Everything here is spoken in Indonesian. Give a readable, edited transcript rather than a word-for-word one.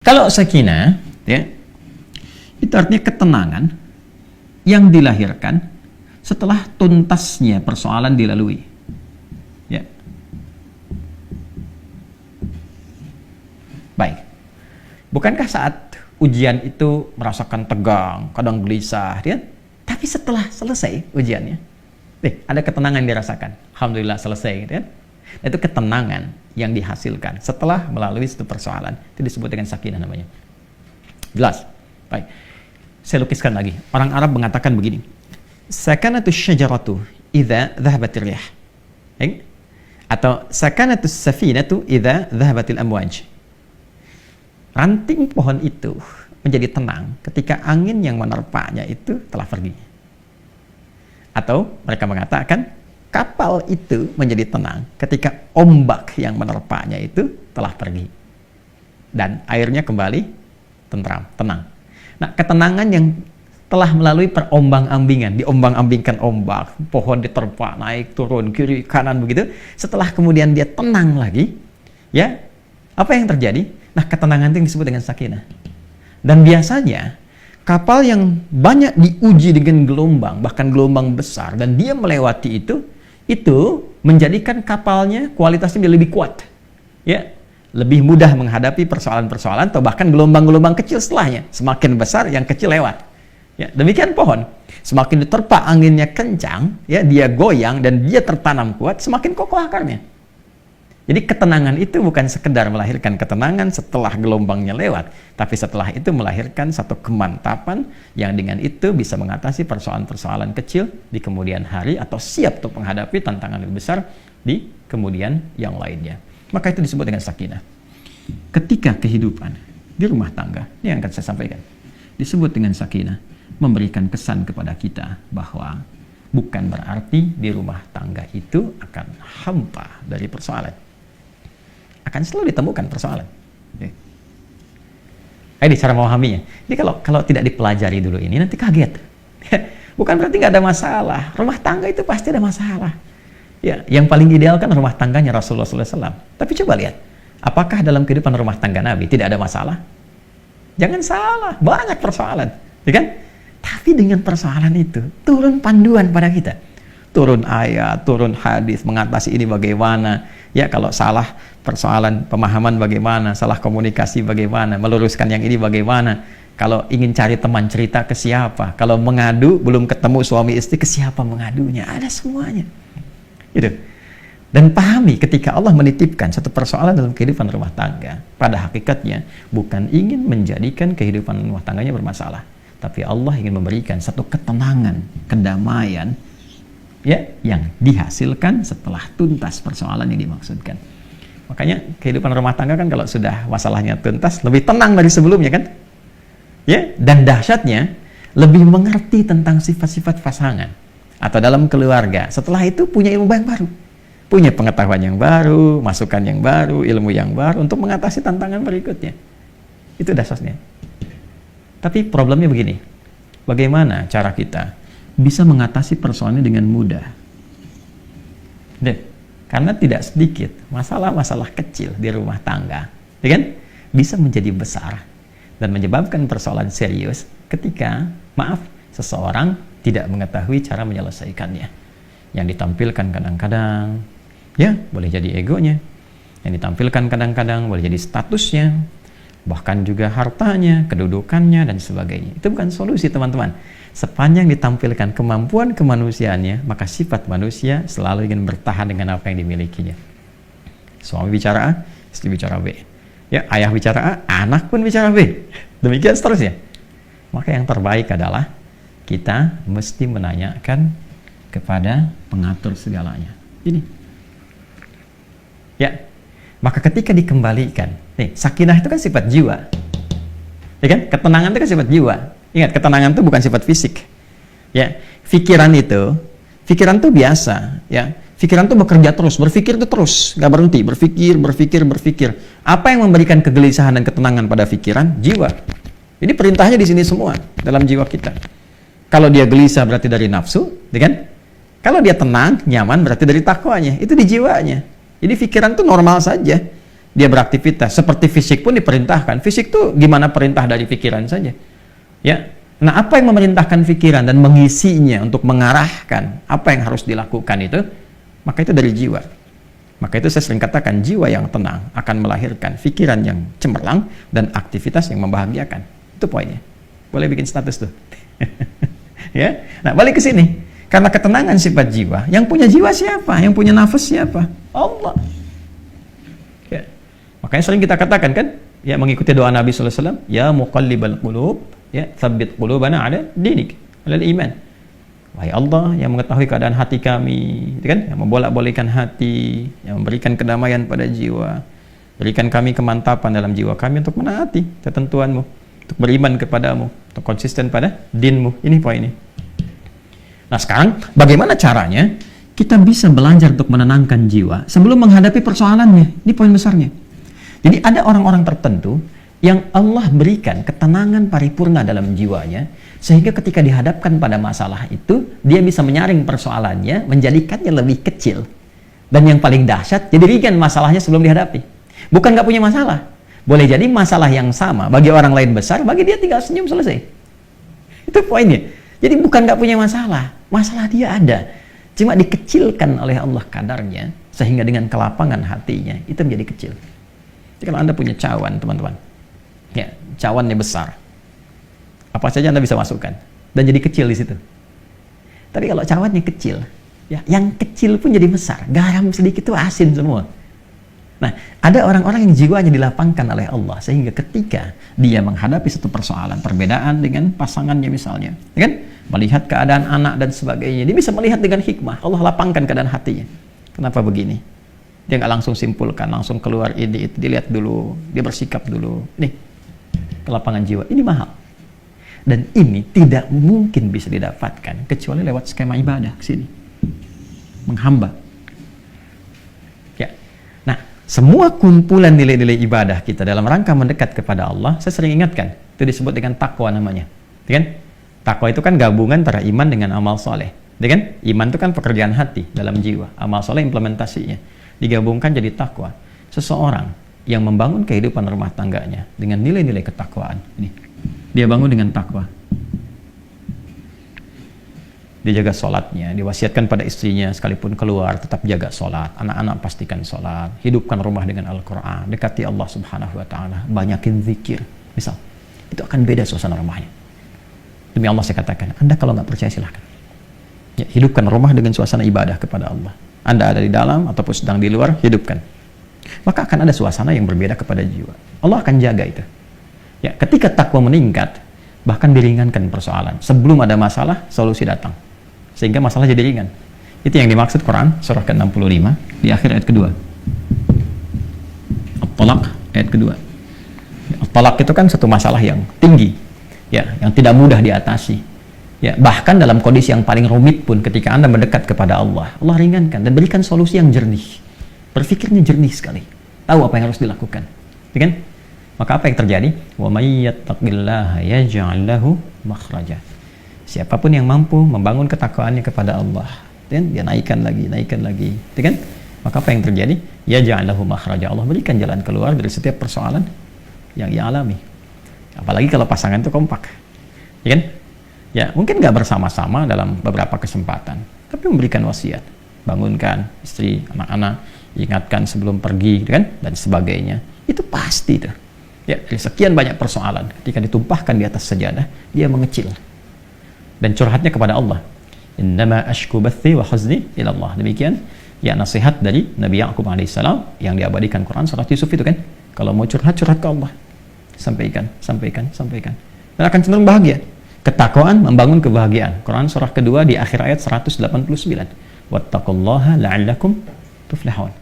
Kalau sakinah, ya, itu artinya ketenangan yang dilahirkan setelah tuntasnya persoalan dilalui. Ya. Baik. Bukankah saat ujian itu merasakan tegang, kadang gelisah, ya? Tapi setelah selesai ujiannya, ada ketenangan yang dirasakan. Alhamdulillah selesai, ya. Itu ketenangan yang dihasilkan setelah melalui satu persoalan. Itu disebut dengan sakinah namanya. Jelas? Baik. Saya lukiskan lagi. Orang Arab mengatakan begini. Sakanatus syajaratu idza dhahabatir rih. Atau sakanatus safinatu idza dhahabatil amwaj. Ranting pohon itu menjadi tenang ketika angin yang menerpanya itu telah pergi. Atau mereka mengatakan kapal itu menjadi tenang ketika ombak yang menerpanya itu telah pergi. Dan airnya kembali tentram, tenang. Nah, ketenangan yang telah melalui perombang-ambingan, diombang-ambingkan ombak, pohon diterpa, naik, turun, kiri, kanan begitu. Setelah kemudian dia tenang lagi, ya, apa yang terjadi? Nah, ketenangan itu yang disebut dengan sakinah. Dan biasanya kapal yang banyak diuji dengan gelombang, bahkan gelombang besar, dan dia melewati itu menjadikan kapalnya kualitasnya lebih kuat, ya, lebih mudah menghadapi persoalan-persoalan atau bahkan gelombang-gelombang kecil setelahnya. Semakin besar, yang kecil lewat. Ya, demikian pohon, semakin diterpa anginnya kencang, ya, dia goyang dan dia tertanam kuat, semakin kokoh akarnya. Jadi ketenangan itu bukan sekedar melahirkan ketenangan setelah gelombangnya lewat, tapi setelah itu melahirkan satu kemantapan yang dengan itu bisa mengatasi persoalan-persoalan kecil di kemudian hari atau siap untuk menghadapi tantangan lebih besar di kemudian yang lainnya. Maka itu disebut dengan sakinah. Ketika kehidupan di rumah tangga, ini yang akan saya sampaikan, disebut dengan sakinah, memberikan kesan kepada kita bahwa bukan berarti di rumah tangga itu akan hampa dari persoalan. Akan selalu ditemukan persoalan. Ini cara memahaminya. Jadi kalau tidak dipelajari dulu ini, nanti kaget. Bukan berarti nggak ada masalah. Rumah tangga itu pasti ada masalah. Ya, yang paling ideal kan rumah tangganya Rasulullah SAW. Tapi coba lihat, apakah dalam kehidupan rumah tangga Nabi tidak ada masalah? Jangan salah, banyak persoalan, ya kan? Tapi dengan persoalan itu turun panduan pada kita. Turun ayat, turun hadis, mengatasi ini bagaimana. Ya, kalau salah persoalan pemahaman bagaimana, salah komunikasi bagaimana, meluruskan yang ini bagaimana. Kalau ingin cari teman cerita ke siapa, kalau mengadu belum ketemu suami istri ke siapa mengadunya, ada semuanya. Gitu. Dan pahami ketika Allah menitipkan satu persoalan dalam kehidupan rumah tangga, pada hakikatnya bukan ingin menjadikan kehidupan rumah tangganya bermasalah, tapi Allah ingin memberikan satu ketenangan, kedamaian, ya, yang dihasilkan setelah tuntas persoalan yang dimaksudkan. Makanya kehidupan rumah tangga kan kalau sudah masalahnya tuntas lebih tenang dari sebelumnya kan, ya, dan dahsyatnya lebih mengerti tentang sifat-sifat pasangan atau dalam keluarga. Setelah itu punya ilmu yang baru, punya pengetahuan yang baru, masukan yang baru, ilmu yang baru untuk mengatasi tantangan berikutnya. Itu dasarnya. Tapi problemnya begini, bagaimana cara kita bisa mengatasi persoalannya dengan mudah? Karena tidak sedikit masalah-masalah kecil di rumah tangga, ya kan, bisa menjadi besar dan menyebabkan persoalan serius ketika, maaf, seseorang tidak mengetahui cara menyelesaikannya. Yang ditampilkan kadang-kadang, ya, boleh jadi egonya. Yang ditampilkan kadang-kadang boleh jadi statusnya, bahkan juga hartanya, kedudukannya, dan sebagainya. Itu bukan solusi, teman-teman. Sepanjang ditampilkan kemampuan kemanusiaannya, maka sifat manusia selalu ingin bertahan dengan apa yang dimilikinya. Suami bicara A, istri bicara B. Ya, ayah bicara A, anak pun bicara B. Demikian seterusnya. Maka yang terbaik adalah kita mesti menanyakan kepada pengatur segalanya. Ini. Ya. Maka ketika dikembalikan, sakinah itu kan sifat jiwa. Ya kan? Ketenangan itu kan sifat jiwa. Ingat, ketenangan itu bukan sifat fisik. Ya, pikiran itu biasa, ya. Pikiran itu bekerja terus, berpikir itu terus, nggak berhenti, berpikir. Apa yang memberikan kegelisahan dan ketenangan pada pikiran? Jiwa. Jadi perintahnya di sini semua dalam jiwa kita. Kalau dia gelisah berarti dari nafsu, ya kan? Kalau dia tenang, nyaman berarti dari takwanya. Itu di jiwanya. Jadi pikiran itu normal saja. dia beraktivitas. Seperti fisik pun diperintahkan. Fisik tuh gimana perintah dari pikiran saja. Ya. Nah, apa yang memerintahkan pikiran dan mengisinya untuk mengarahkan apa yang harus dilakukan itu, maka itu dari jiwa. Maka itu saya sering katakan, jiwa yang tenang akan melahirkan pikiran yang cemerlang dan aktivitas yang membahagiakan. Itu poinnya. Boleh bikin status tuh. Ya. Nah, balik ke sini. Karena ketenangan sifat jiwa, yang punya jiwa siapa? Yang punya nafas siapa? Allah. Ya. Makanya sering kita katakan kan, ya, mengikuti doa Nabi sallallahu alaihi wasallam, ya muqallibal qulub, ya, tsabbit qulubana ala dinik, ala iman. Wahai Allah yang mengetahui keadaan hati kami, gitu kan? Yang membolak-balikkan hati, yang memberikan kedamaian pada jiwa. Berikan kami kemantapan dalam jiwa kami untuk menaati ketentuanmu, untuk beriman kepadamu, untuk konsisten pada dinmu. Ini poinnya. Nah, sekarang bagaimana caranya kita bisa belajar untuk menenangkan jiwa sebelum menghadapi persoalannya? Ini poin besarnya. Jadi ada orang-orang tertentu yang Allah berikan ketenangan paripurna dalam jiwanya, sehingga ketika dihadapkan pada masalah itu, dia bisa menyaring persoalannya, menjadikannya lebih kecil. Dan yang paling dahsyat, jadi ringan masalahnya sebelum dihadapi. Bukan nggak punya masalah. Boleh jadi masalah yang sama, bagi orang lain besar, bagi dia tinggal senyum selesai. Itu poinnya. Jadi bukan nggak punya masalah, masalah dia ada. Cuma dikecilkan oleh Allah kadarnya, sehingga dengan kelapangan hatinya, itu menjadi kecil. Jadi kalau Anda punya cawan, teman-teman, ya, cawannya besar, apa saja Anda bisa masukkan dan jadi kecil di situ. Tapi kalau cawannya kecil, ya, yang kecil pun jadi besar. Garam sedikit itu asin semua. Nah, ada orang-orang yang jiwanya dilapangkan oleh Allah sehingga ketika dia menghadapi satu persoalan, perbedaan dengan pasangannya misalnya, ya kan? Melihat keadaan anak dan sebagainya, dia bisa melihat dengan hikmah. Allah lapangkan keadaan hatinya. Kenapa begini? Dia nggak langsung simpulkan, langsung keluar ini itu, dilihat dulu, dia bersikap dulu. Nih, kelapangan jiwa ini mahal. Dan ini tidak mungkin bisa didapatkan kecuali lewat skema ibadah ke sini. Menghamba. Ya. Nah, semua kumpulan nilai-nilai ibadah kita dalam rangka mendekat kepada Allah, saya sering ingatkan, itu disebut dengan takwa namanya. Ya kan? Takwa itu kan gabungan antara iman dengan amal soleh. Ya kan? Iman itu kan pekerjaan hati dalam jiwa, amal soleh implementasinya. Digabungkan jadi takwa. Seseorang yang membangun kehidupan rumah tangganya dengan nilai-nilai ketakwaan. Ini. Dia bangun dengan takwa. Dia jaga sholatnya, diwasiatkan pada istrinya sekalipun keluar tetap jaga sholat, anak-anak pastikan sholat, hidupkan rumah dengan Al-Quran, dekati Allah Subhanahu Wa Taala, banyakin zikir, misal, itu akan beda suasana rumahnya. Demi Allah saya katakan, Anda kalau nggak percaya silahkan, ya, hidupkan rumah dengan suasana ibadah kepada Allah. Anda ada di dalam ataupun sedang di luar, hidupkan. Maka akan ada suasana yang berbeda kepada jiwa. Allah akan jaga itu. Ya, ketika takwa meningkat, bahkan diringankan persoalan. Sebelum ada masalah, solusi datang. Sehingga masalah jadi ringan. Itu yang dimaksud Quran, surah ke-65, di akhir ayat kedua. At-Talaq, ayat kedua. At-Talaq itu kan satu masalah yang tinggi, ya, yang tidak mudah diatasi. Ya, bahkan dalam kondisi yang paling rumit pun, ketika Anda mendekat kepada Allah, Allah ringankan dan berikan solusi yang jernih. Berpikirnya jernih sekali. Tahu apa yang harus dilakukan. Ya kan? Maka apa yang terjadi? Wa may yattaqillaha yaj'al lahu makhraja. Siapapun yang mampu membangun ketakwaannya kepada Allah, dan dia naikkan lagi, ya kan? Maka apa yang terjadi? Yaj'al lahu makhraja. Allah berikan jalan keluar dari setiap persoalan yang ia alami. Apalagi kalau pasangan itu kompak. Ya kan? Ya, mungkin nggak bersama-sama dalam beberapa kesempatan, tapi memberikan wasiat, bangunkan istri, anak-anak, ingatkan sebelum pergi, kan? Dan sebagainya. Itu pasti tuh. Ya, dari sekian banyak persoalan, ketika ditumpahkan di atas sajadah, dia mengecil dan curhatnya kepada Allah. Innama ashku bathi wa huzni ila Allah. Demikian ya nasihat dari Nabi Ya'qub alaihissalam yang diabadikan Quran surat Yusuf itu kan. Kalau mau curhat ke Allah. Sampaikan. Dan akan cenderung bahagia. Ketakwaan membangun kebahagiaan. Quran surah kedua di akhir ayat 189. Wattaqullaha la'allakum tuflihun.